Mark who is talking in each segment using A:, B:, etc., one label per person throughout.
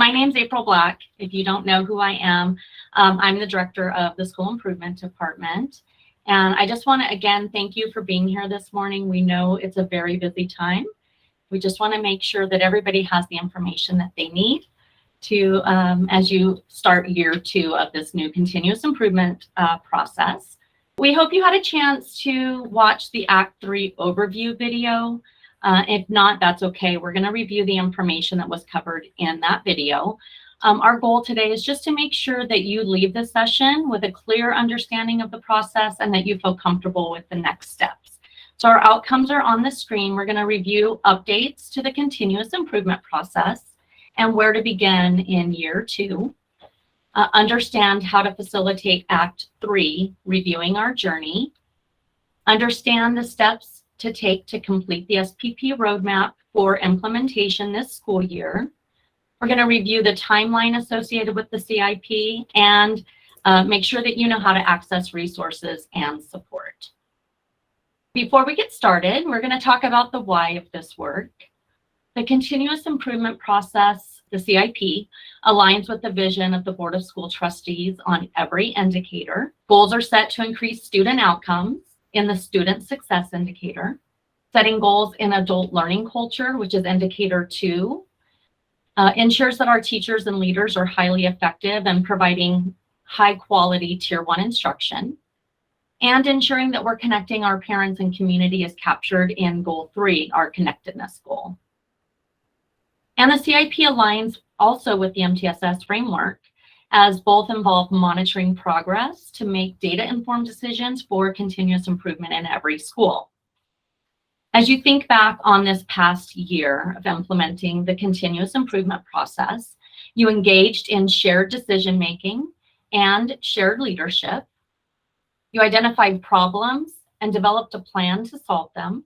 A: my name's April Black. If you don't know who I am, I'm the director of the School Improvement Department. And I just want to, again, thank you for being here this morning. We know it's a very busy time. We just want to make sure that everybody has the information that they need to, as you start year 2 of this new continuous improvement process. We hope you had a chance to watch the Act 3 overview video. If not, that's okay. We're going to review the information that was covered in that video. Our goal today is just to make sure that you leave this session with a clear understanding of the process and that you feel comfortable with the next steps. So our outcomes are on the screen. We're going to review updates to the continuous improvement process and where to begin in year 2. Understand how to facilitate Act 3, reviewing our journey. Understand the steps to take to complete the SPP roadmap for implementation this school year. We're going to review the timeline associated with the CIP and make sure that you know how to access resources and support. Before we get started, we're going to talk about the why of this work. The continuous improvement process, the CIP, aligns with the vision of the Board of School Trustees on every indicator. Goals are set to increase student outcomes in the student success indicator, setting goals in adult learning culture, which is indicator 2, ensures that our teachers and leaders are highly effective in providing high quality tier 1 instruction, and ensuring that we're connecting our parents and community is captured in goal 3, our connectedness goal. And the CIP aligns also with the MTSS framework, as both involve monitoring progress to make data-informed decisions for continuous improvement in every school. As you think back on this past year of implementing the continuous improvement process, you engaged in shared decision-making and shared leadership. You identified problems and developed a plan to solve them.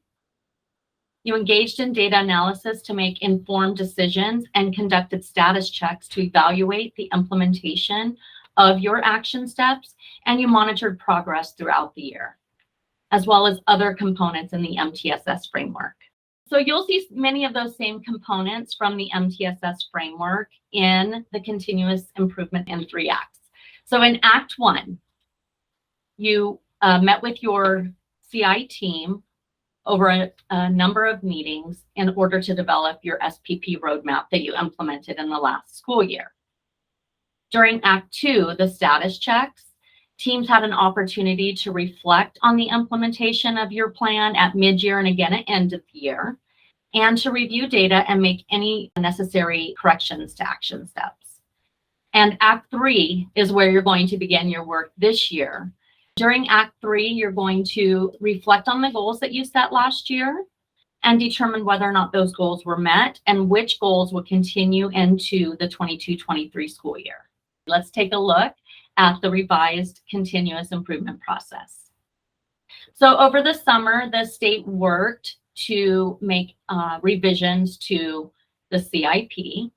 A: You engaged in data analysis to make informed decisions and conducted status checks to evaluate the implementation of your action steps, and you monitored progress throughout the year, as well as other components in the MTSS framework. So you'll see many of those same components from the MTSS framework in the continuous improvement in 3 acts. So in Act 1, you met with your CI team over a number of meetings in order to develop your SPP roadmap that you implemented in the last school year. During Act 2, the status checks, teams had an opportunity to reflect on the implementation of your plan at mid-year and again at end of the year, and to review data and make any necessary corrections to action steps. And Act 3 is where you're going to begin your work this year. During Act 3, you're going to reflect on the goals that you set last year and determine whether or not those goals were met and which goals will continue into the 22-23 school year. Let's take a look at the revised continuous improvement process. So over the summer, the state worked to make revisions to the CIP.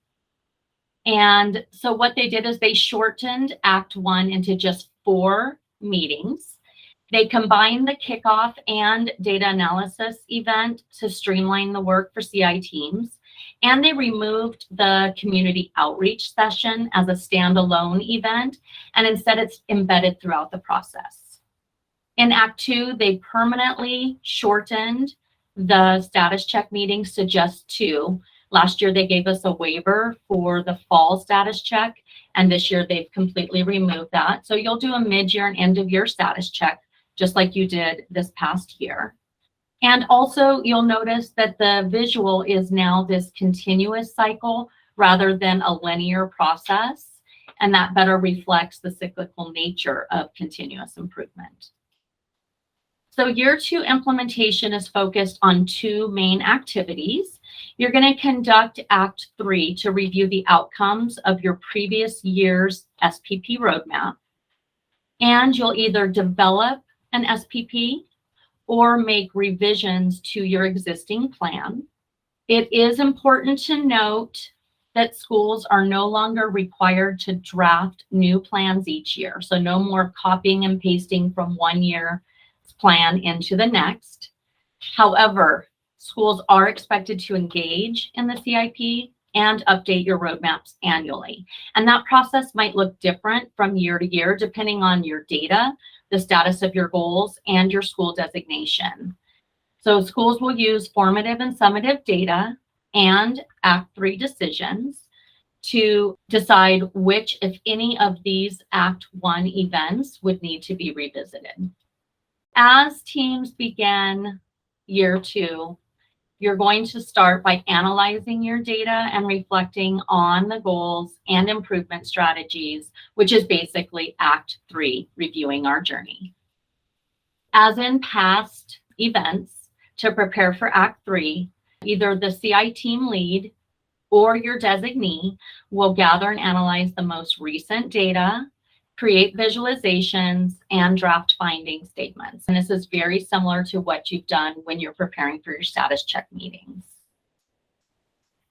A: And so what they did is they shortened Act 1 into just 4 meetings. They combined the kickoff and data analysis event to streamline the work for CI teams. And they removed the community outreach session as a standalone event, and instead it's embedded throughout the process. In Act 2, they permanently shortened the status check meetings to just 2. Last year, they gave us a waiver for the fall status check, and this year they've completely removed that. So you'll do a mid-year and end-of-year status check, just like you did this past year. And also, you'll notice that the visual is now this continuous cycle rather than a linear process, and that better reflects the cyclical nature of continuous improvement. So year 2 implementation is focused on 2 main activities. You're going to conduct Act 3 to review the outcomes of your previous year's SPP roadmap, and you'll either develop an SPP or make revisions to your existing plan. It is important to note that schools are no longer required to draft new plans each year. So no more copying and pasting from one year's plan into the next. However, schools are expected to engage in the CIP and update your roadmaps annually. And that process might look different from year to year, depending on your data, the status of your goals, and your school designation. So schools will use formative and summative data and Act 3 decisions to decide which, if any, of these Act 1 events would need to be revisited. As teams begin year 2, you're going to start by analyzing your data and reflecting on the goals and improvement strategies, which is basically Act 3, reviewing our journey. As in past events, to prepare for Act 3, either the CI team lead or your designee will gather and analyze the most recent data, create visualizations, and draft finding statements. And this is very similar to what you've done when you're preparing for your status check meetings.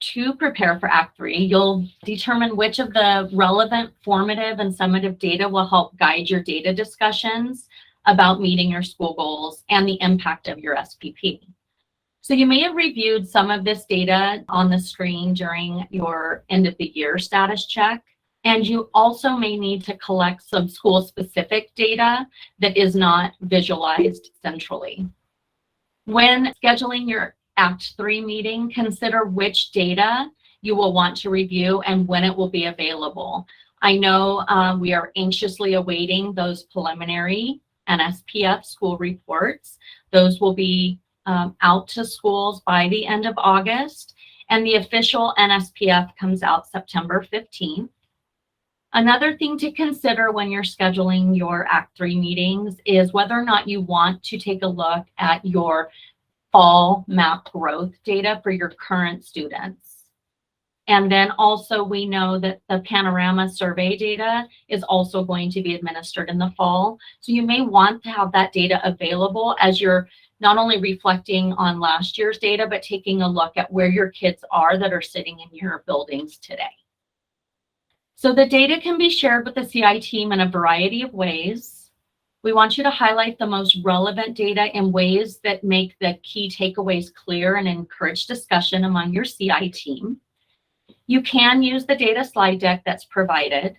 A: To prepare for Act 3, you'll determine which of the relevant formative and summative data will help guide your data discussions about meeting your school goals and the impact of your SPP. So you may have reviewed some of this data on the screen during your end of the year status check, and you also may need to collect some school-specific data that is not visualized centrally. When scheduling your Act 3 meeting, consider which data you will want to review and when it will be available. I know we are anxiously awaiting those preliminary NSPF school reports. Those will be out to schools by the end of August, and the official NSPF comes out September 15th. Another thing to consider when you're scheduling your Act 3 meetings is whether or not you want to take a look at your fall map growth data for your current students. And then also we know that the panorama survey data is also going to be administered in the fall. So you may want to have that data available as you're not only reflecting on last year's data, but taking a look at where your kids are that are sitting in your buildings today. So the data can be shared with the CI team in a variety of ways. We want you to highlight the most relevant data in ways that make the key takeaways clear and encourage discussion among your CI team. You can use the data slide deck that's provided,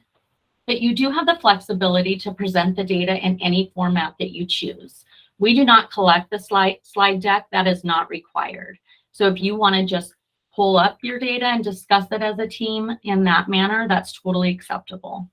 A: but you do have the flexibility to present the data in any format that you choose. We do not collect the slide deck. That is not required. So if you want to just pull up your data and discuss it as a team in that manner, that's totally acceptable.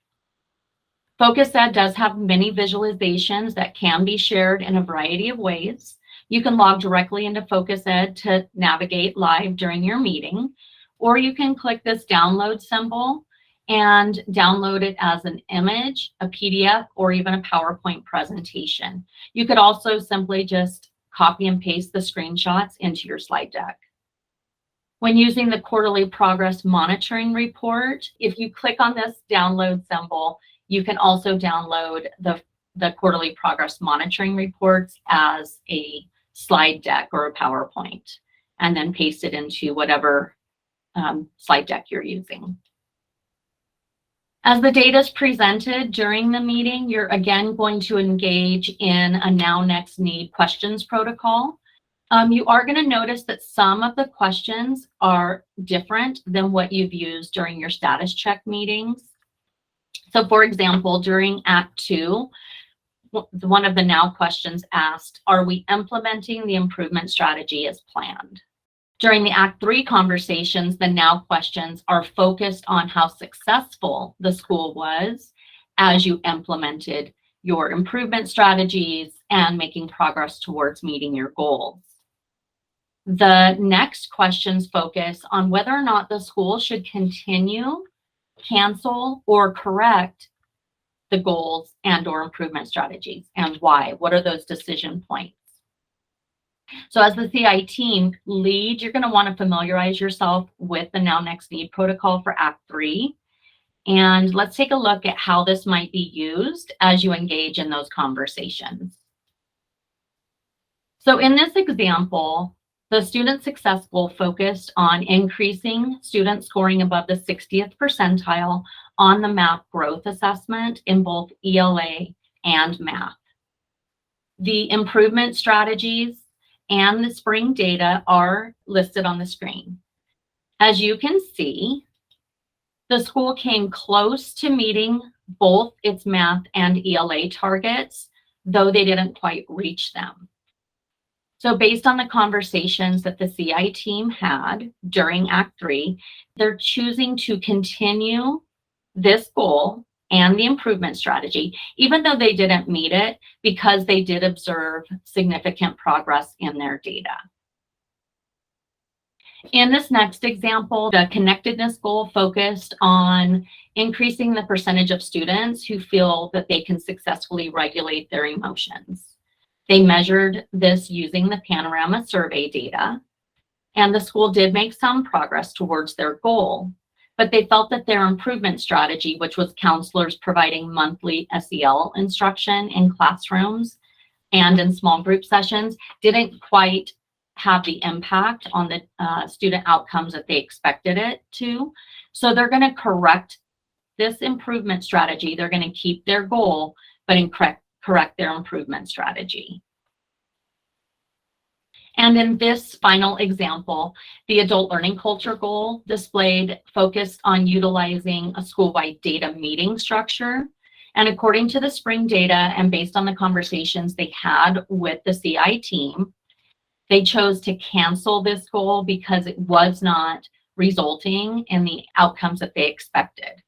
A: Focus Ed does have many visualizations that can be shared in a variety of ways. You can log directly into Focus Ed to navigate live during your meeting, or you can click this download symbol and download it as an image, a PDF, or even a PowerPoint presentation. You could also simply just copy and paste the screenshots into your slide deck. When using the quarterly progress monitoring report, if you click on this download symbol, you can also download the quarterly progress monitoring reports as a slide deck or a PowerPoint, and then paste it into whatever slide deck you're using. As the data is presented during the meeting, you're again going to engage in a now, next, need questions protocol. You are going to notice that some of the questions are different than what you've used during your status check meetings. So for example, during Act 2, one of the now questions asked, are we implementing the improvement strategy as planned? During the Act 3 conversations, the now questions are focused on how successful the school was as you implemented your improvement strategies and making progress towards meeting your goals. The next questions focus on whether or not the school should continue, cancel, or correct the goals and/or improvement strategies, and why. What are those decision points? So as the CI team lead, you're going to want to familiarize yourself with the Now Next Need protocol for Act 3. And let's take a look at how this might be used as you engage in those conversations. So in this example, the student success goal focused on increasing student scoring above the 60th percentile on the math growth assessment in both ELA and math. The improvement strategies and the spring data are listed on the screen. As you can see, the school came close to meeting both its math and ELA targets, though they didn't quite reach them. So based on the conversations that the CI team had during Act 3, they're choosing to continue this goal and the improvement strategy, even though they didn't meet it, because they did observe significant progress in their data. In this next example, the connectedness goal focused on increasing the percentage of students who feel that they can successfully regulate their emotions. They measured this using the Panorama survey data, and the school did make some progress towards their goal, but they felt that their improvement strategy, which was counselors providing monthly SEL instruction in classrooms and in small group sessions, didn't quite have the impact on the student outcomes that they expected it to. So they're going to correct this improvement strategy. They're going to keep their goal, but correct their improvement strategy. And in this final example, the adult learning culture goal displayed focused on utilizing a school-wide data meeting structure. And according to the spring data and based on the conversations they had with the CI team, they chose to cancel this goal because it was not resulting in the outcomes that they expected.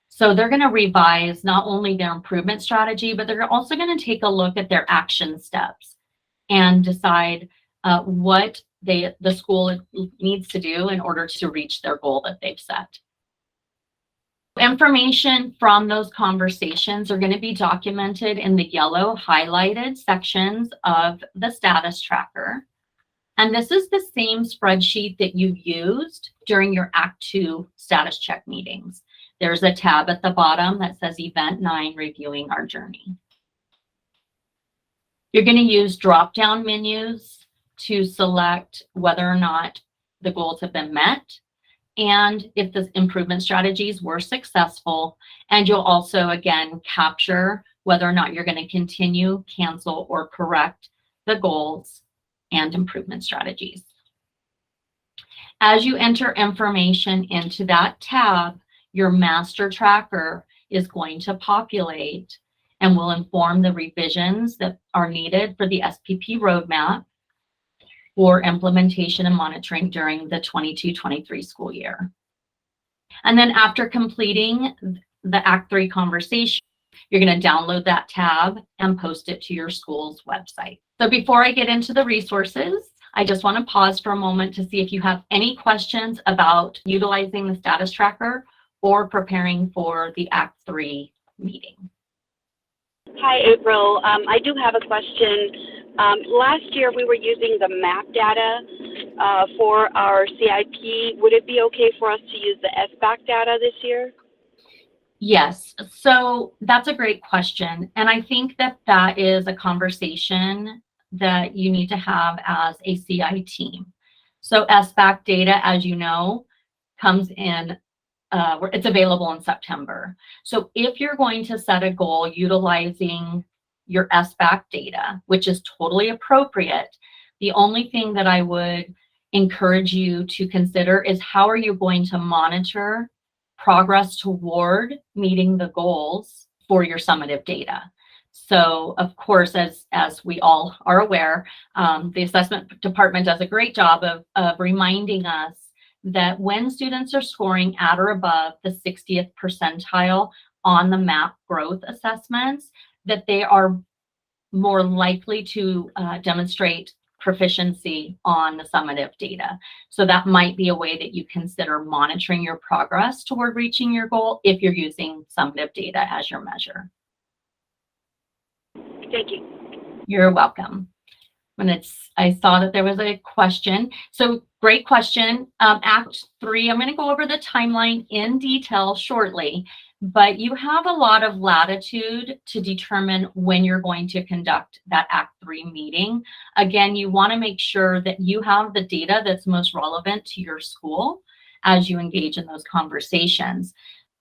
A: So they're going to revise not only their improvement strategy, but they're also going to take a look at their action steps and decide what the school needs to do in order to reach their goal that they've set. Information from those conversations are going to be documented in the yellow highlighted sections of the status tracker. And this is the same spreadsheet that you used during your Act 2 status check meetings. There's a tab at the bottom that says Event 9, Reviewing Our Journey. You're going to use drop-down menus to select whether or not the goals have been met and if the improvement strategies were successful. And you'll also, again, capture whether or not you're going to continue, cancel, or correct the goals and improvement strategies. As you enter information into that tab, your master tracker is going to populate and will inform the revisions that are needed for the SPP roadmap for implementation and monitoring during the 22-23 school year. And then after completing the Act 3 conversation, you're going to download that tab and post it to your school's website. So before I get into the resources, I just want to pause for a moment to see if you have any questions about utilizing the status tracker or preparing for the Act 3 meeting.
B: Hi, April. I do have a question. Last year we were using the map data for our CIP. Would it be okay for us to use the SBAC data this year?
A: Yes, so that's a great question. And I think that that is a conversation that you need to have as a CI team. So SBAC data, as you know, comes in, it's available in September. So if you're going to set a goal utilizing your SBAC data, which is totally appropriate, the only thing that I would encourage you to consider is how are you going to monitor progress toward meeting the goals for your summative data. So of course, as we all are aware, the assessment department does a great job of reminding us that when students are scoring at or above the 60th percentile on the MAP growth assessments, that they are more likely to demonstrate proficiency on the summative data. So that might be a way that you consider monitoring your progress toward reaching your goal if you're using summative data as your measure.
B: Thank you.
A: You're welcome. I saw that there was a question. So great question. Act 3, I'm going to go over the timeline in detail shortly, but you have a lot of latitude to determine when you're going to conduct that Act 3 meeting. Again, you want to make sure that you have the data that's most relevant to your school as you engage in those conversations.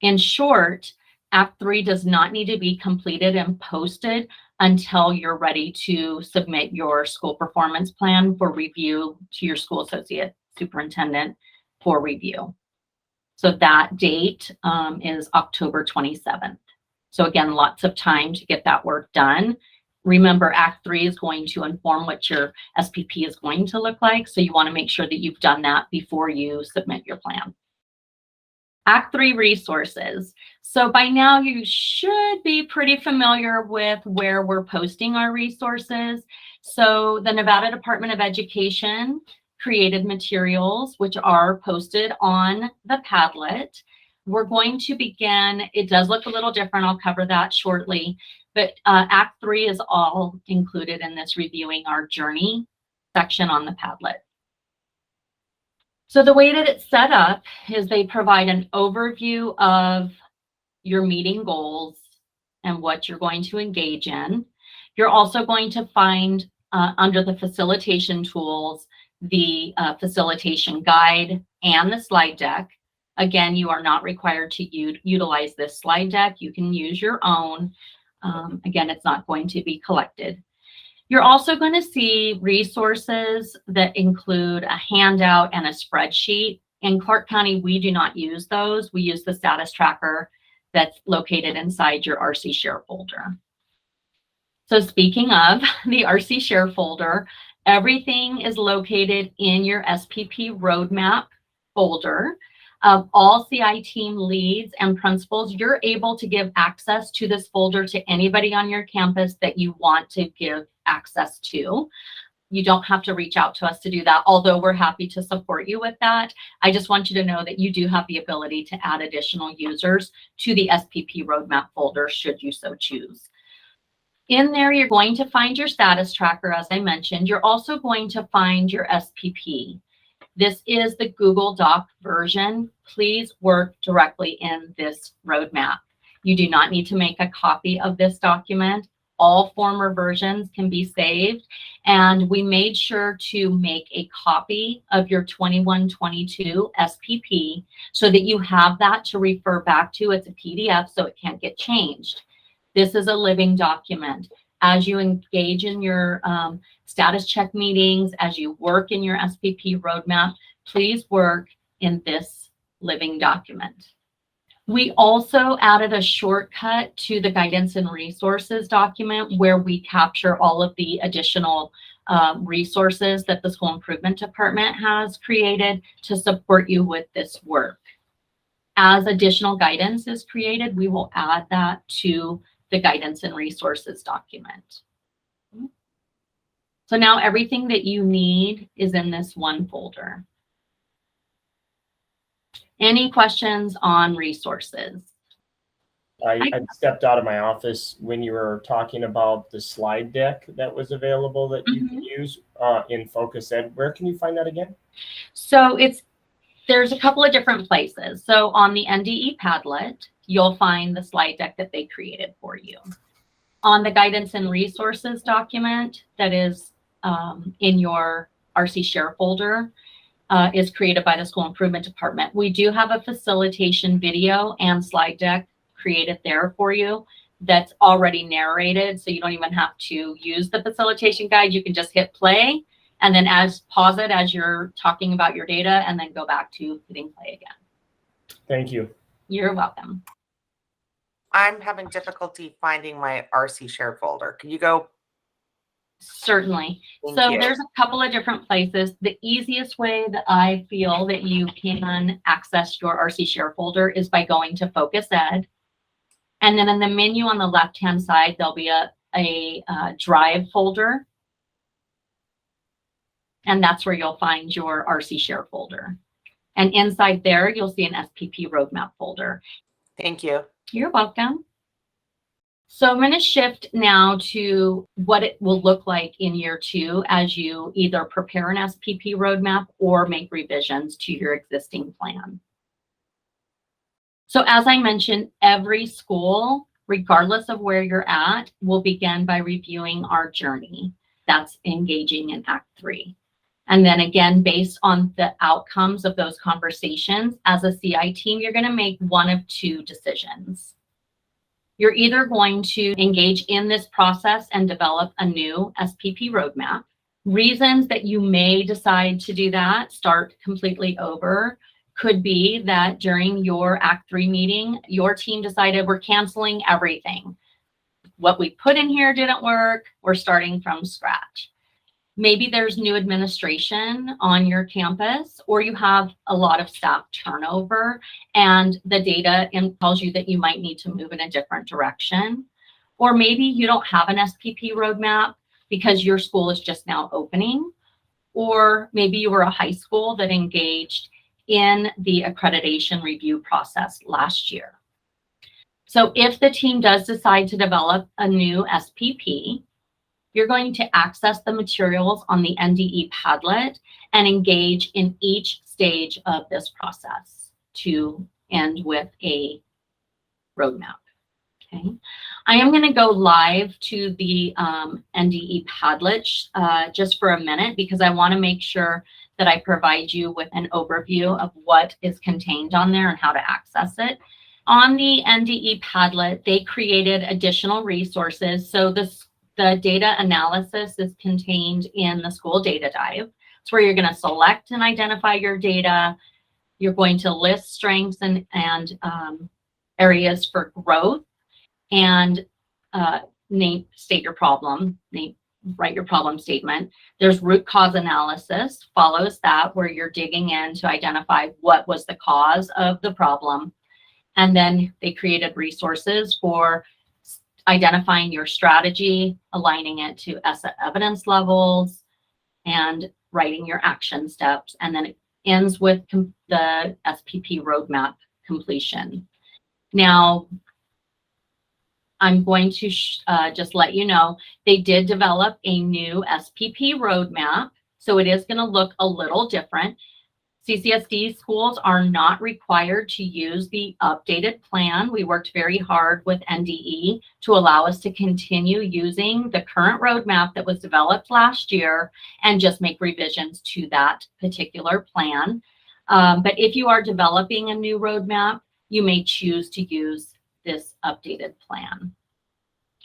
A: In short, Act 3 does not need to be completed and posted until you're ready to submit your school performance plan for review to your school associate superintendent for review. So that date is October 27th. So again, lots of time to get that work done. Remember, Act 3 is going to inform what your SPP is going to look like. So you want to make sure that you've done that before you submit your plan. Act 3 resources. So by now you should be pretty familiar with where we're posting our resources. So the Nevada Department of Education created materials which are posted on the Padlet. We're going to begin, it does look a little different, I'll cover that shortly, but Act 3 is all included in this reviewing our journey section on the Padlet. So the way that it's set up is they provide an overview of your meeting goals and what you're going to engage in. You're also going to find under the facilitation tools, the facilitation guide and the slide deck. Again, you are not required to utilize this slide deck. You can use your own. Again, it's not going to be collected. You're also going to see resources that include a handout and a spreadsheet. In Clark County, we do not use those. We use the status tracker that's located inside your RC Share folder. So speaking of the RC Share folder, everything is located in your SPP roadmap folder. All CI team leads and principals, you're able to give access to this folder to anybody on your campus that you want to give access to. You don't have to reach out to us to do that, although we're happy to support you with that. I just want you to know that you do have the ability to add additional users to the SPP roadmap folder should you so choose. In there, you're going to find your status tracker, as I mentioned. You're also going to find your SPP. This is the Google Doc version. Please work directly in this roadmap. You do not need to make a copy of this document. All former versions can be saved. And we made sure to make a copy of your 21-22 SPP so that you have that to refer back to. It's a PDF, so it can't get changed. This is a living document. As you engage in your status check meetings, as you work in your SPP roadmap, please work in this living document. We also added a shortcut to the guidance and resources document where we capture all of the additional resources that the school improvement department has created to support you with this work. As additional guidance is created, we will add that to the guidance and resources document. So now everything that you need is in this one folder. Any questions on resources?
C: I stepped out of my office when you were talking about the slide deck that was available that you can use in Focus Ed. Where can you find that again?
A: So there's a couple of different places. So on the NDE Padlet, you'll find the slide deck that they created for you. On the guidance and resources document that is in your RC Share folder is created by the school improvement department. We do have a facilitation video and slide deck created there for you that's already narrated. So you don't even have to use the facilitation guide. You can just hit play and then pause it as you're talking about your data and then go back to hitting play again.
C: Thank you.
A: You're welcome.
D: I'm having difficulty finding my RC Share folder. Can you go?
A: Certainly.
D: Thank
A: So
D: you.
A: there's a couple of different places. The easiest way that I feel that you can access your RC Share folder is by going to Focus Ed. And then in the menu on the left-hand side, there'll be a Drive folder. And that's where you'll find your RC Share folder. And inside there, you'll see an SPP roadmap folder.
D: Thank you.
A: You're welcome. So I'm going to shift now to what it will look like in year 2 as you either prepare an SPP roadmap or make revisions to your existing plan. So as I mentioned, every school, regardless of where you're at, will begin by reviewing our journey. That's engaging in Act 3. And then again, based on the outcomes of those conversations, as a CI team, you're going to make one of 2 decisions. You're either going to engage in this process and develop a new SPP roadmap. Reasons that you may decide to do that, start completely over. Could be that during your Act 3 meeting, your team decided we're canceling everything. What we put in here didn't work. We're starting from scratch. Maybe there's new administration on your campus, or you have a lot of staff turnover and the data tells you that you might need to move in a different direction. Or maybe you don't have an SPP roadmap because your school is just now opening. Or maybe you were a high school that engaged in the accreditation review process last year. So if the team does decide to develop a new SPP, you're going to access the materials on the NDE Padlet and engage in each stage of this process to end with a roadmap. Okay. I am going to go live to the NDE Padlet just for a minute because I want to make sure that I provide you with an overview of what is contained on there and how to access it. On the NDE Padlet, they created additional resources. So the data analysis is contained in the school data dive. It's where you're going to select and identify your data. You're going to list strengths and areas for growth and state your problem, write your problem statement. There's root cause analysis, follows that, where you're digging in to identify what was the cause of the problem. And then they created resources for identifying your strategy, aligning it to evidence levels, and writing your action steps. And then it ends with the SPP roadmap completion. Now, I'm going to just let you know, they did develop a new SPP roadmap. So it is going to look a little different. CCSD schools are not required to use the updated plan. We worked very hard with NDE to allow us to continue using the current roadmap that was developed last year and just make revisions to that particular plan. But if you are developing a new roadmap, you may choose to use this updated plan.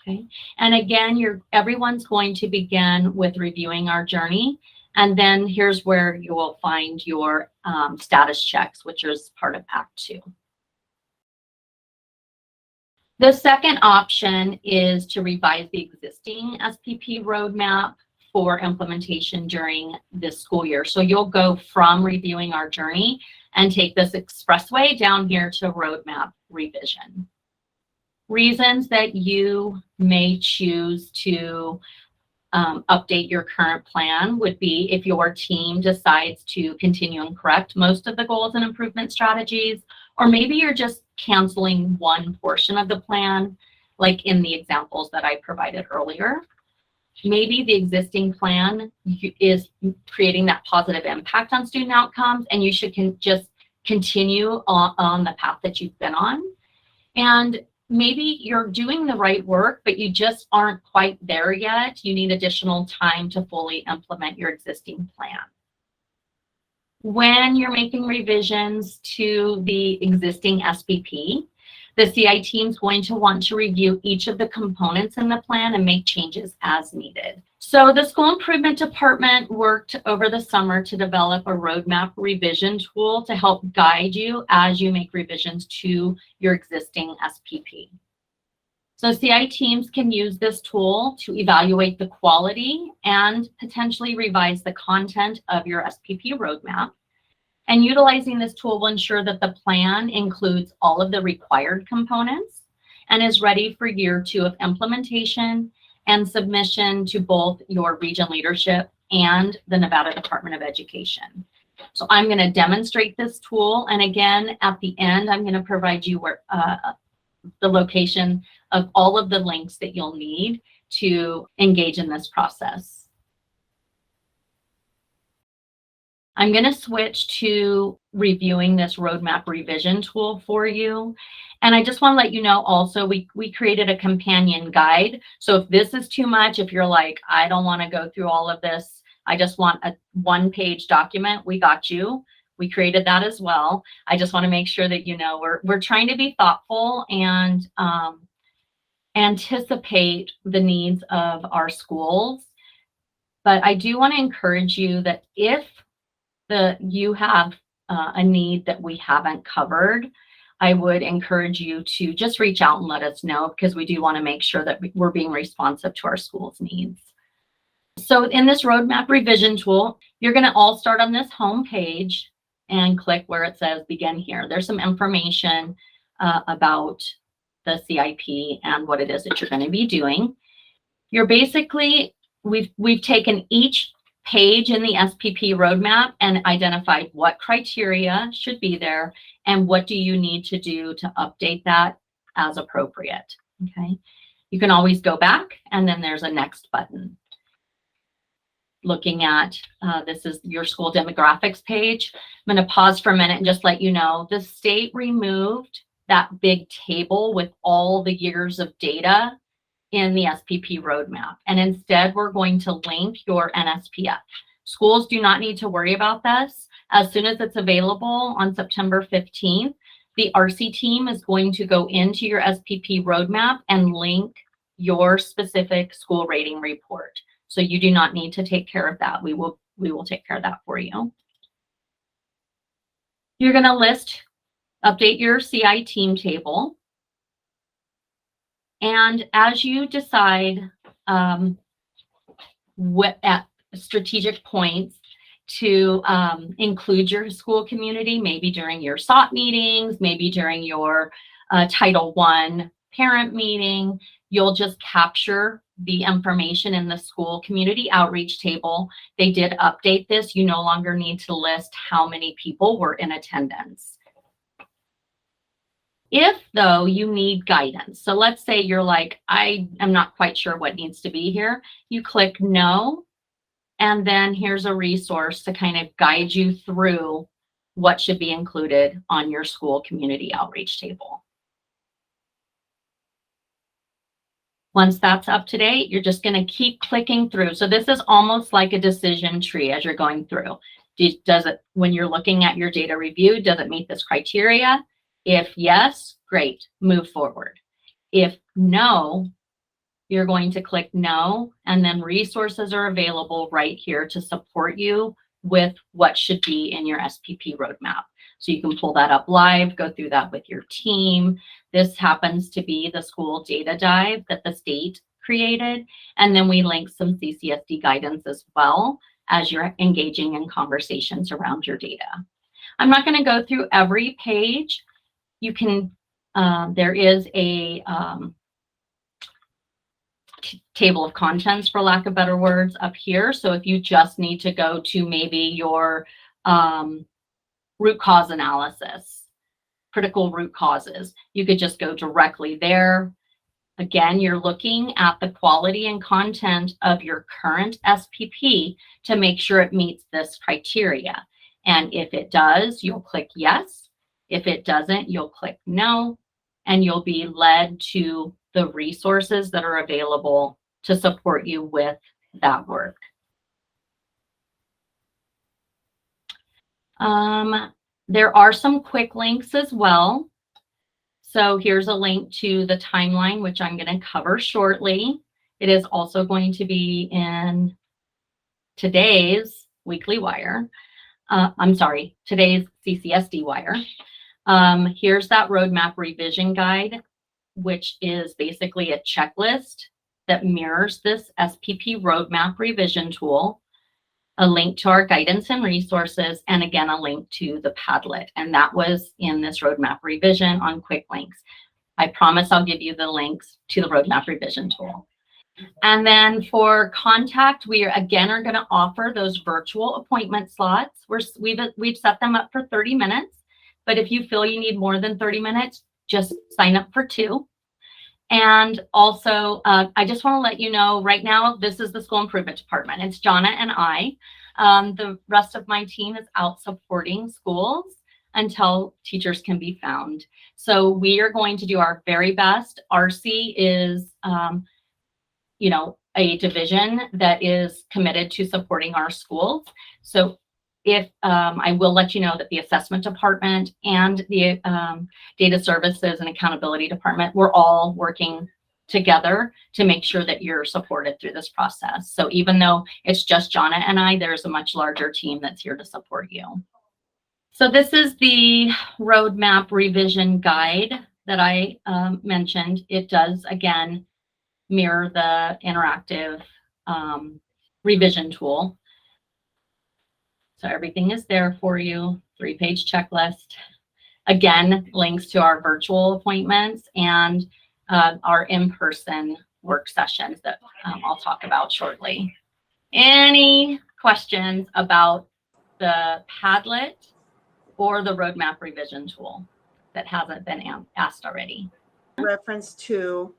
A: Okay. And again, everyone's going to begin with reviewing our journey. And then here's where you will find your status checks, which is part of Act 2. The second option is to revise the existing SPP roadmap for implementation during this school year. So you'll go from reviewing our journey and take this expressway down here to roadmap revision. Reasons that you may choose to update your current plan would be if your team decides to continue and correct most of the goals and improvement strategies, or maybe you're just canceling one portion of the plan, like in the examples that I provided earlier. Maybe the existing plan is creating that positive impact on student outcomes, and you should just continue on the path that you've been on. And maybe you're doing the right work, but you just aren't quite there yet. You need additional time to fully implement your existing plan. When you're making revisions to the existing SPP, the CI team is going to want to review each of the components in the plan and make changes as needed. So the School Improvement Department worked over the summer to develop a roadmap revision tool to help guide you as you make revisions to your existing SPP. So CI teams can use this tool to evaluate the quality and potentially revise the content of your SPP roadmap. And utilizing this tool will ensure that the plan includes all of the required components and is ready for year 2 of implementation and submission to both your region leadership and the Nevada Department of Education. So I'm going to demonstrate this tool. And again, at the end, I'm going to provide you the location of all of the links that you'll need to engage in this process. I'm going to switch to reviewing this roadmap revision tool for you. And I just want to let you know also, we created a companion guide. So if this is too much, if you're like, I don't want to go through all of this, I just want a one-page document, we got you. We created that as well. I just want to make sure that you know we're trying to be thoughtful and anticipate the needs of our schools. But I do want to encourage you that if you have a need that we haven't covered, I would encourage you to just reach out and let us know, because we do want to make sure that we're being responsive to our school's needs. So in this roadmap revision tool, you're going to all start on this home page and click where it says begin here. There's some information about the CIP and what it is that you're going to be doing. You're basically, we've taken each page in the SPP roadmap and identified what criteria should be there and what do you need to do to update that as appropriate. Okay. You can always go back, and then there's a next button. Looking at, this is your school demographics page. I'm going to pause for a minute and just let you know the state removed that big table with all the years of data in the SPP roadmap. And instead, we're going to link your NSPF. Schools do not need to worry about this. As soon as it's available on September 15th, the RC team is going to go into your SPP roadmap and link your specific school rating report. So you do not need to take care of that. We will take care of that for you. You're going to update your CI team table. And as you decide what at strategic points to include your school community, maybe during your SOP meetings, maybe during your Title I parent meeting, you'll just capture the information in the school community outreach table. They did update this. You no longer need to list how many people were in attendance. If, though, you need guidance, so let's say you're like, I am not quite sure what needs to be here, you click no, and then here's a resource to kind of guide you through what should be included on your school community outreach table. Once that's up to date, you're just going to keep clicking through. So this is almost like a decision tree as you're going through. Does it, when you're looking at your data review, does it meet this criteria? If yes, great, move forward. If no, you're going to click no, and then resources are available right here to support you with what should be in your SPP roadmap. So you can pull that up live, go through that with your team. This happens to be the school data dive that the state created. And then we link some CCSD guidance as well as you're engaging in conversations around your data. I'm not going to go through every page. You can, there is a table of contents, for lack of better words, up here. So if you just need to go to maybe your root cause analysis, critical root causes, you could just go directly there. Again, you're looking at the quality and content of your current SPP to make sure it meets this criteria. And if it does, you'll click yes. If it doesn't, you'll click no, and you'll be led to the resources that are available to support you with that work. There are some quick links as well. So here's a link to the timeline, which I'm going to cover shortly. It is also going to be in today's weekly wire. Today's CCSD wire. Here's that roadmap revision guide, which is basically a checklist that mirrors this SPP roadmap revision tool, a link to our guidance and resources, and again, a link to the Padlet. And that was in this roadmap revision on quick links. I promise I'll give you the links to the roadmap revision tool. And then for contact, we again are going to offer those virtual appointment slots. We've set them up for 30 minutes, but if you feel you need more than 30 minutes, just sign up for 2. And also, I just want to let you know right now, this is the school improvement department. It's Jonna and I. The rest of my team is out supporting schools until teachers can be found. So we are going to do our very best. RC is, a division that is committed to supporting our schools. So if I will let you know that the assessment department and the data services and accountability department, we're all working together to make sure that you're supported through this process. So even though it's just Jonna and I, there's a much larger team that's here to support you. So this is the roadmap revision guide that I mentioned. It does, again, mirror the interactive revision tool. So everything is there for you, 3-page checklist. Again, links to our virtual appointments and our in-person work sessions that I'll talk about shortly. Any questions about the Padlet or the roadmap revision tool that hasn't been asked already?
E: Reference to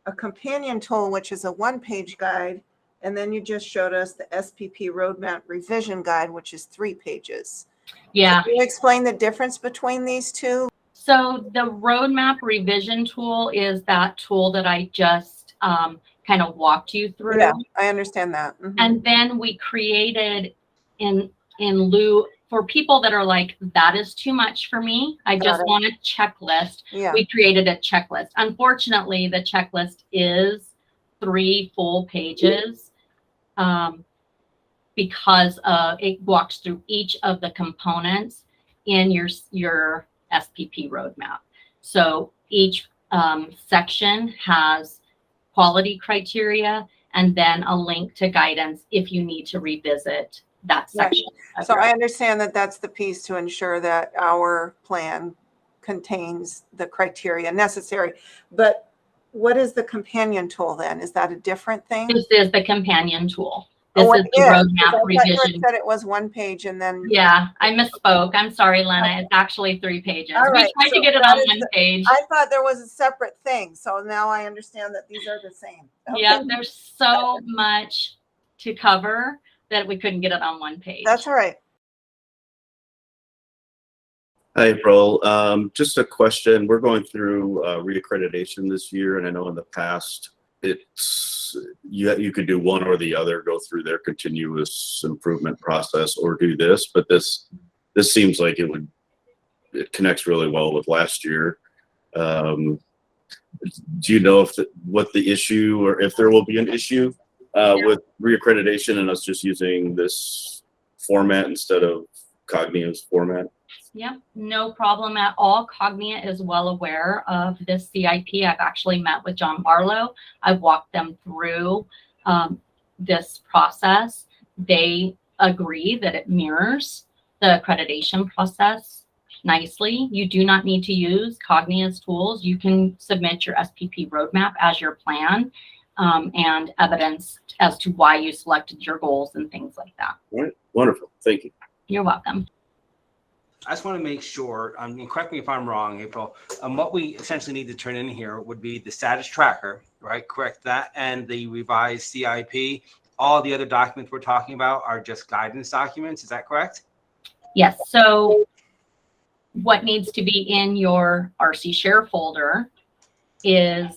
E: a companion tool, which is a 1-page guide, and then you just showed us the SPP roadmap revision guide, which is 3 pages.
A: Yeah.
E: Can you explain the difference between these two?
A: So the roadmap revision tool is that tool that I just kind of walked you through.
E: Yeah, I understand that. Mhm.
A: And then we created in lieu for people that are like, that is too much for me. I just want a checklist.
E: Yeah.
A: We created a checklist. Unfortunately, the checklist is 3 full pages because it walks through each of the components in your SPP roadmap. So each section has quality criteria and then a link to guidance if you need to revisit that section.
E: Right. So I understand that that's the piece to ensure that our plan contains the criteria necessary. But what is the companion tool then? Is that a different thing?
A: This is the companion tool. This
E: Oh,
A: is the roadmap revision.
E: You said it was 1 page and then.
A: Yeah, I misspoke. I'm sorry, Lena. It's actually 3 pages.
E: All right,
A: We tried to get it on 1 page.
E: I thought there was a separate thing. So now I understand that these are the same. Okay.
A: Yeah, there's so much to cover that we couldn't get it on 1 page.
E: That's all right.
F: Hi, April. Just a question. We're going through reaccreditation this year, and I know in the past it's you could do one or the other, go through their continuous improvement process, or do this. But this seems like it connects really well with last year. Do you know what the issue, or if there will be an issue with reaccreditation and us just using this format instead of Cognia's format?
A: Yep, no problem at all. Cognia is well aware of this CIP. I've actually met with John Barlow. I've walked them through this process. They agree that it mirrors the accreditation process nicely. You do not need to use Cognia's tools. You can submit your SPP roadmap as your plan and evidence as to why you selected your goals and things like that.
F: All right, wonderful. Thank you.
A: You're welcome.
G: I just want to make sure, correct me if I'm wrong, April, what we essentially need to turn in here would be the status tracker, right? Correct that. And the revised CIP. All the other documents we're talking about are just guidance documents. Is that correct?
A: Yes. So what needs to be in your RC share folder is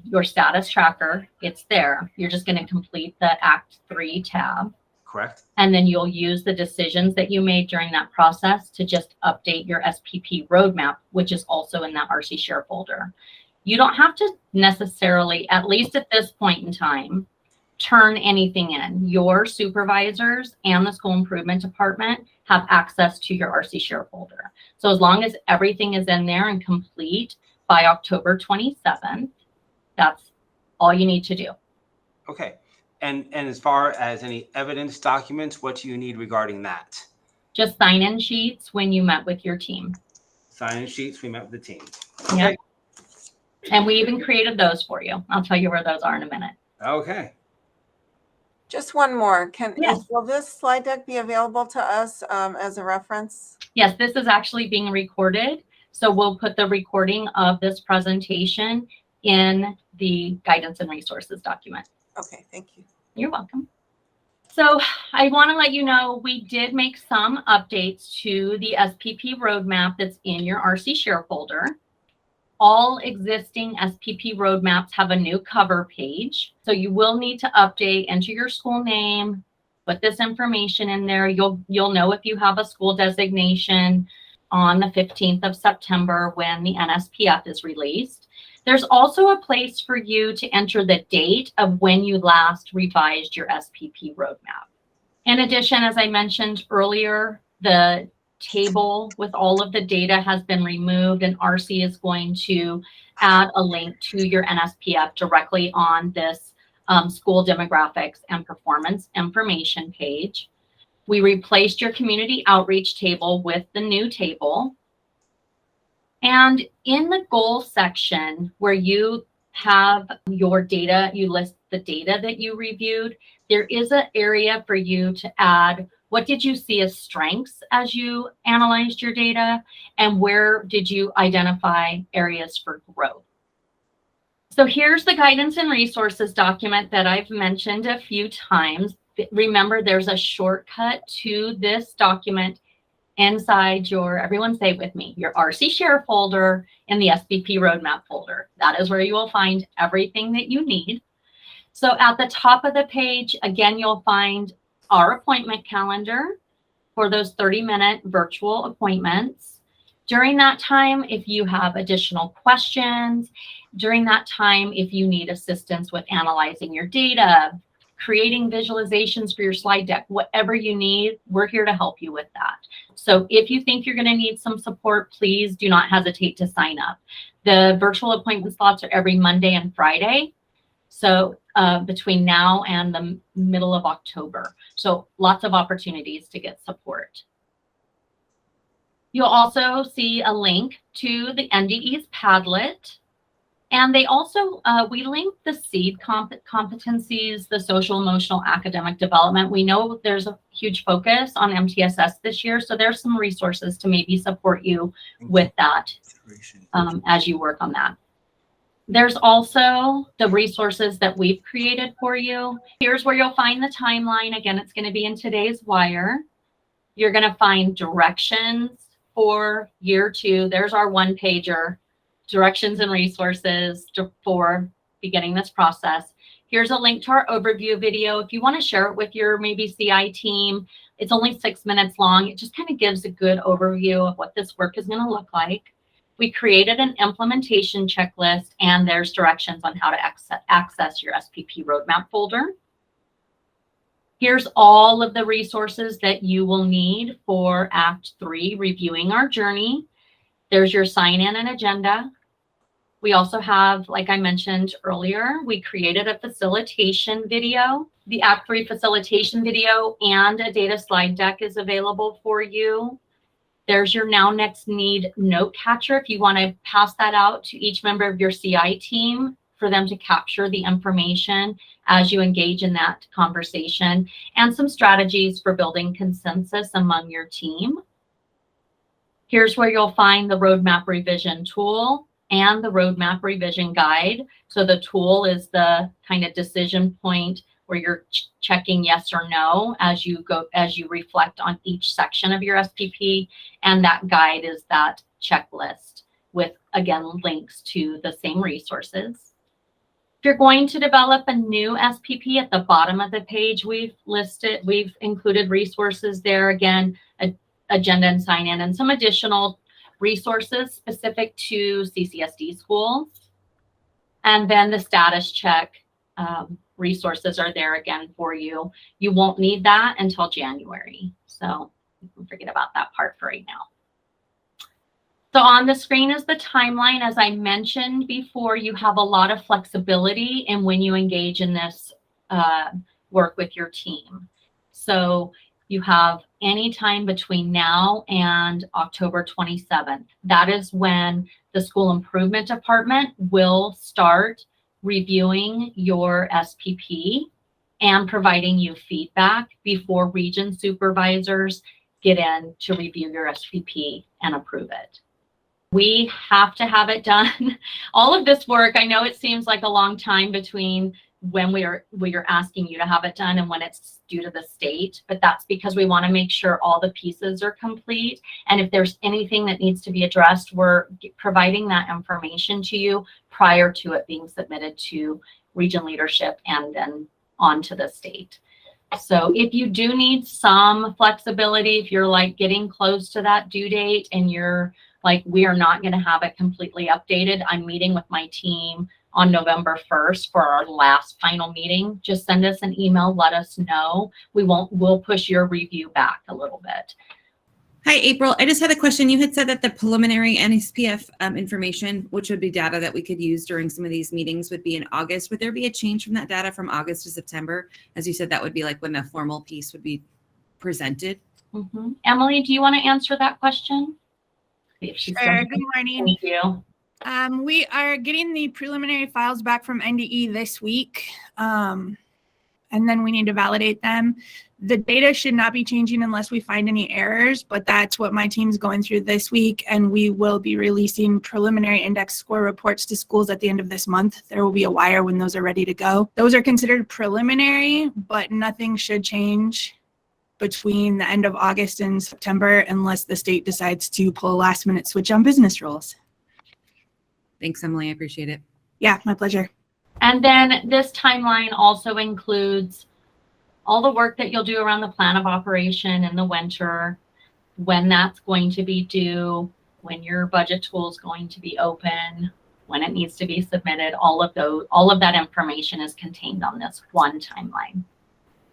A: your status tracker. It's there. You're just going to complete the Act 3 tab.
G: Correct.
A: And then you'll use the decisions that you made during that process to just update your SPP roadmap, which is also in that RC share folder. You don't have to necessarily, at least at this point in time, turn anything in. Your supervisors and the school improvement department have access to your RC share folder. So as long as everything is in there and complete by October 27th, that's all you need to do.
G: Okay. And as far as any evidence documents, what do you need regarding that?
A: Just sign-in sheets when you met with your team.
G: Sign-in sheets, we met with the team.
A: Yeah.
G: Okay.
A: And we even created those for you. I'll tell you where those are in a minute.
G: Okay.
E: Just one more.
A: Yes.
E: Will this slide deck be available to us as a reference?
A: Yes, this is actually being recorded. So we'll put the recording of this presentation in the guidance and resources document.
E: Okay, thank you.
A: You're welcome. So I want to let you know we did make some updates to the SPP roadmap that's in your RC share folder. All existing SPP roadmaps have a new cover page. So you will need to update, enter your school name, put this information in there. You'll know if you have a school designation on the 15th of September when the NSPF is released. There's also a place for you to enter the date of when you last revised your SPP roadmap. In addition, as I mentioned earlier, the table with all of the data has been removed, and RC is going to add a link to your NSPF directly on this school demographics and performance information page. We replaced your community outreach table with the new table. And in the goal section where you have your data, you list the data that you reviewed, there is an area for you to add what did you see as strengths as you analyzed your data, and where did you identify areas for growth. So here's the guidance and resources document that I've mentioned a few times. Remember, there's a shortcut to this document inside your, everyone say it with me, your RC Share folder in the SPP Roadmap folder. That is where you will find everything that you need. So at the top of the page, again, you'll find our appointment calendar for those 30-minute virtual appointments. During that time, if you have additional questions, during that time, if you need assistance with analyzing your data, creating visualizations for your slide deck, whatever you need, we're here to help you with that. So if you think you're going to need some support, please do not hesitate to sign up. The virtual appointment slots are every Monday and Friday. So between now and the middle of October. So lots of opportunities to get support. You'll also see a link to the NDE's Padlet. And they also, we linked the SEED competencies, the social, emotional, academic development. We know there's a huge focus on MTSS this year, so there's some resources to maybe support you with that as you work on that. There's also the resources that we've created for you. Here's where you'll find the timeline. Again, it's going to be in today's wire. You're going to find directions for year 2. There's our one-pager. Directions and resources for beginning this process. Here's a link to our overview video. If you want to share it with your maybe CI team, it's only 6 minutes long. It just kind of gives a good overview of what this work is going to look like. We created an implementation checklist, and there's directions on how to access your SPP Roadmap folder. Here's all of the resources that you will need for Act 3, reviewing our journey. There's your sign-in and agenda. We also have, like I mentioned earlier, we created a facilitation video. The Act 3 facilitation video and a data slide deck is available for you. There's your Now Next Need note catcher if you want to pass that out to each member of your CI team for them to capture the information as you engage in that conversation, and some strategies for building consensus among your team. Here's where you'll find the roadmap revision tool and the roadmap revision guide. So the tool is the kind of decision point where you're checking yes or no as you reflect on each section of your SPP. And that guide is that checklist with, again, links to the same resources. If you're going to develop a new SPP, at the bottom of the page, we've included resources there. Again, agenda and sign-in, and some additional resources specific to CCSD schools. And then the status check resources are there again for you. You won't need that until January. So you can forget about that part for right now. So on the screen is the timeline. As I mentioned before, you have a lot of flexibility in when you engage in this work with your team. So you have any time between now and October 27th. That is when the School Improvement Department will start reviewing your SPP and providing you feedback before region supervisors get in to review your SPP and approve it. We have to have it done. All of this work, I know it seems like a long time between when we are asking you to have it done and when it's due to the state, but that's because we want to make sure all the pieces are complete. And if there's anything that needs to be addressed, we're providing that information to you prior to it being submitted to region leadership and then on to the state. So if you do need some flexibility, if you're like getting close to that due date and you're like, we are not going to have it completely updated, I'm meeting with my team on November 1st for our last final meeting. Just send us an email, let us know. We'll push your review back a little bit.
H: Hi, April. I just had a question. You had said that the preliminary NSPF information, which would be data that we could use during some of these meetings, would be in August. Would there be a change from that data from August to September? As you said, that would be like when the formal piece would be presented.
A: Emily, do you want to answer that question? See if she's still
I: Sure. Good morning.
A: Thank you.
I: We are getting the preliminary files back from NDE this week, and then we need to validate them. The data should not be changing unless we find any errors, but that's what my team's going through this week, and we will be releasing preliminary index score reports to schools at the end of this month. There will be a wire when those are ready to go. Those are considered preliminary, but nothing should change between the end of August and September unless the state decides to pull a last-minute switch on business rules.
H: Thanks, Emily. I appreciate it.
I: Yeah, my pleasure.
A: And then this timeline also includes all the work that you'll do around the plan of operation in the winter, when that's going to be due, when your budget tool is going to be open, when it needs to be submitted. All of that information is contained on this one timeline.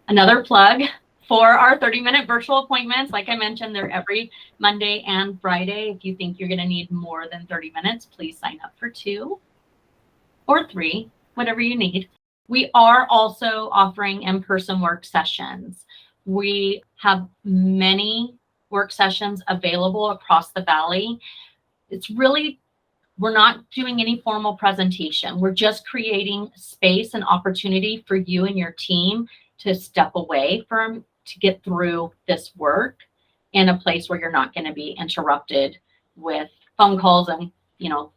A: Another plug for our 30-minute virtual appointments. Like I mentioned, they're every Monday and Friday. If you think you're going to need more than 30 minutes, please sign up for 2 or 3, whatever you need. We are also offering in-person work sessions. We have many work sessions available across the Valley. It's really, we're not doing any formal presentation. We're just creating space and opportunity for you and your team to step away from, to get through this work in a place where you're not going to be interrupted with phone calls and, you know,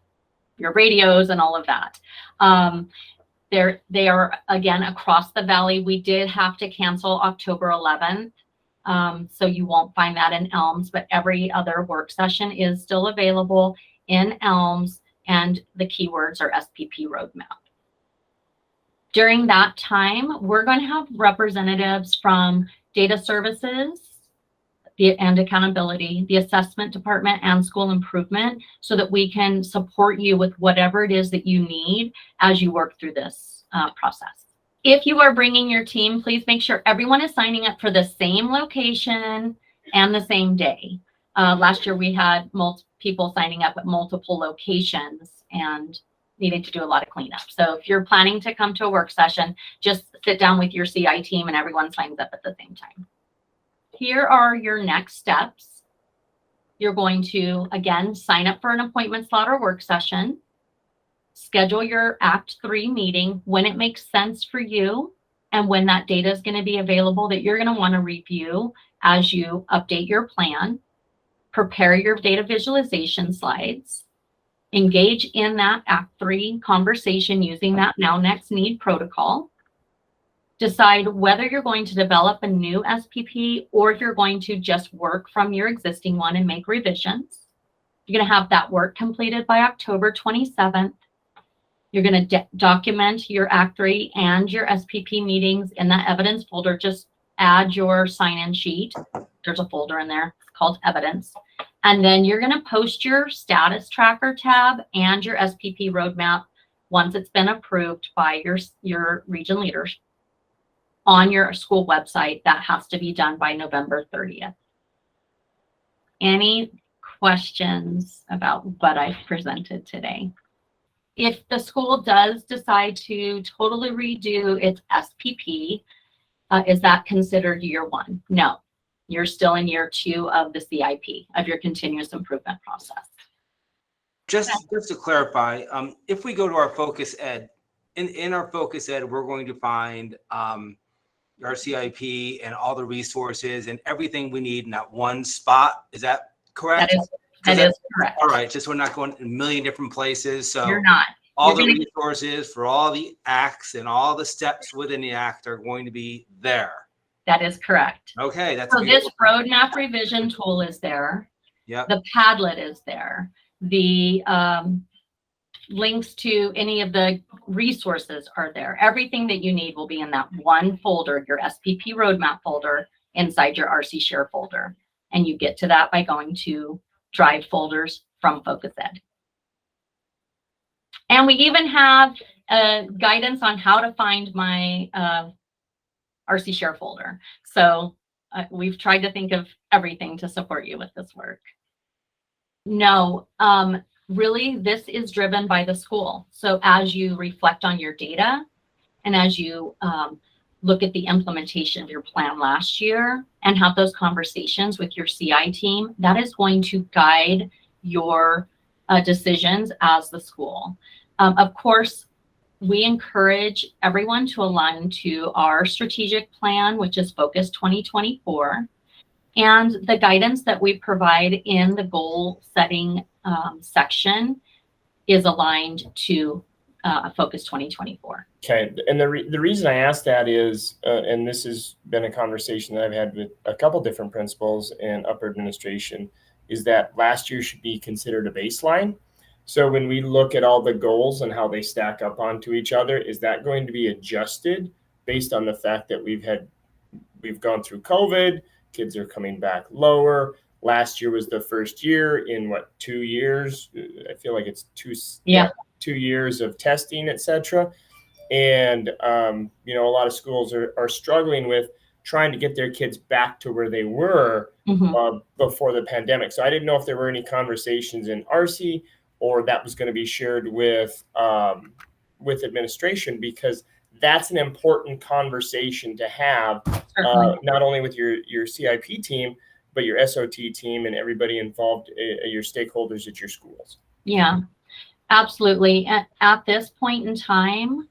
A: your radios and all of that. They are, again, across the Valley. We did have to cancel October 11th. So you won't find that in Elms, but every other work session is still available in Elms, and the keywords are SPP roadmap. During that time, we're going to have representatives from data services and accountability, the assessment department, and school improvement, so that we can support you with whatever it is that you need as you work through this process. If you are bringing your team, please make sure everyone is signing up for the same location and the same day. Last year, we had people signing up at multiple locations and needing to do a lot of cleanup. So if you're planning to come to a work session, just sit down with your CI team and everyone signs up at the same time. Here are your next steps. You're going to, again, sign up for an appointment slot or work session. Schedule your Act 3 meeting when it makes sense for you and when that data is going to be available that you're going to want to review as you update your plan. Prepare your data visualization slides. Engage in that Act 3 conversation using that Now Next Need protocol. Decide whether you're going to develop a new SPP or if you're going to just work from your existing one and make revisions. You're going to have that work completed by October 27th. You're going to document your Act 3 and your SPP meetings in that evidence folder. Just add your sign-in sheet. There's a folder in there called evidence. And then you're going to post your status tracker tab and your SPP roadmap once it's been approved by your region leaders on your school website. That has to be done by November 30th. Any questions about what I've presented today? If the school does decide to totally redo its SPP, is that considered year 1? No, you're still in year 2 of the CIP, of your continuous improvement process.
G: Just to clarify, if we go to our focus ed, in our focus ed, we're going to find our CIP and all the resources and everything we need in that one spot. Is that correct?
A: That is correct.
G: All right, just we're not going in a million different places. So
A: you're not.
G: All the resources for all the acts and all the steps within the act are going to be there.
A: That is correct.
G: Okay, that's
A: so this roadmap revision tool is there.
G: Yeah.
A: The Padlet is there. The links to any of the resources are there. Everything that you need will be in that one folder, your SPP roadmap folder inside your RC Share folder. And you get to that by going to Drive Folders from Focus Ed. And we even have guidance on how to find my RC Share folder. So we've tried to think of everything to support you with this work. No, really, this is driven by the school. So as you reflect on your data and as you look at the implementation of your plan last year and have those conversations with your CI team, that is going to guide your decisions as the school. Of course, we encourage everyone to align to our strategic plan, which is Focus 2024, and the guidance that we provide in the goal setting section is aligned to Focus 2024.
C: Okay, and the reason I asked that is, and this has been a conversation that I've had with a couple different principals and upper administration, is that last year should be considered a baseline. So when we look at all the goals and how they stack up onto each other, is that going to be adjusted based on the fact that we've gone through COVID, kids are coming back lower. Last year was the first year in what, 2 years? I feel like it's 2 years of testing, et cetera. And, you know, a lot of schools are struggling with trying to get their kids back to where they were before the pandemic. So I didn't know if there were any conversations in RC or that was going to be shared with administration, because that's an important conversation to have, not only with your CIP team, but your SOT team and everybody involved, your stakeholders at your schools.
A: Yeah, absolutely. At this point in time,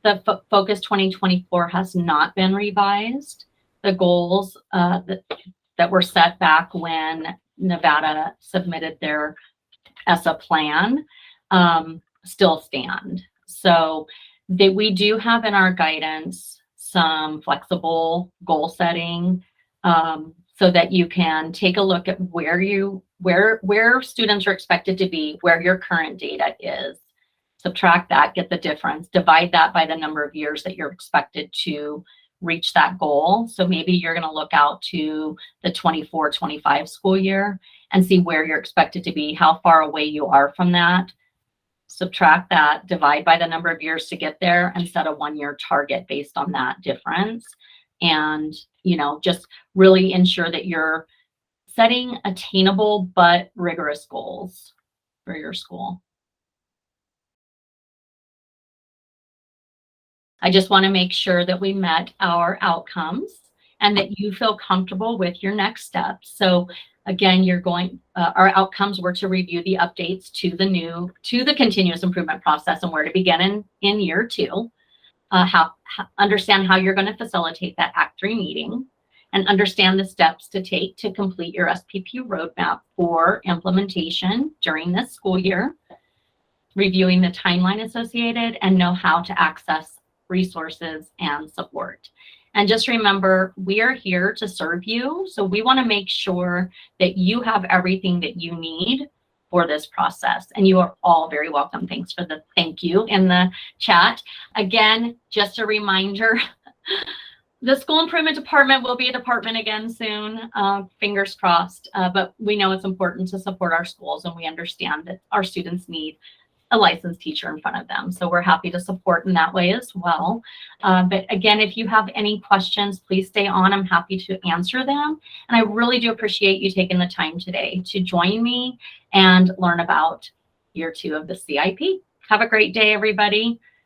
A: the Focus 2024 has not been revised. The goals that were set back when Nevada submitted their ESSA plan still stand. So we do have in our guidance some flexible goal setting so that you can take a look at where students are expected to be, where your current data is. Subtract that, get the difference, divide that by the number of years that you're expected to reach that goal. So maybe you're going to look out to the 24-25 school year and see where you're expected to be, how far away you are from that. Subtract that, divide by the number of years to get there, and set a 1-year target based on that difference. And, you know, just really ensure that you're setting attainable but rigorous goals for your school. I just want to make sure that we met our outcomes and that you feel comfortable with your next steps. So again, our outcomes were to review the updates to the continuous improvement process and where to begin in year 2, understand how you're going to facilitate that Act 3 meeting, and understand the steps to take to complete your SPP roadmap for implementation during this school year, reviewing the timeline associated, and know how to access resources and support. And just remember, we are here to serve you. So we want to make sure that you have everything that you need for this process. And you are all very welcome. Thanks for the thank you in the chat. Again, just a reminder, the school improvement department will be a department again soon, fingers crossed. But we know it's important to support our schools, and we understand that our students need a licensed teacher in front of them. So we're happy to support in that way as well. But again, if you have any questions, please stay on. I'm happy to answer them. And I really do appreciate you taking the time today to join me and learn about year 2 of the CIP. Have a great day, everybody.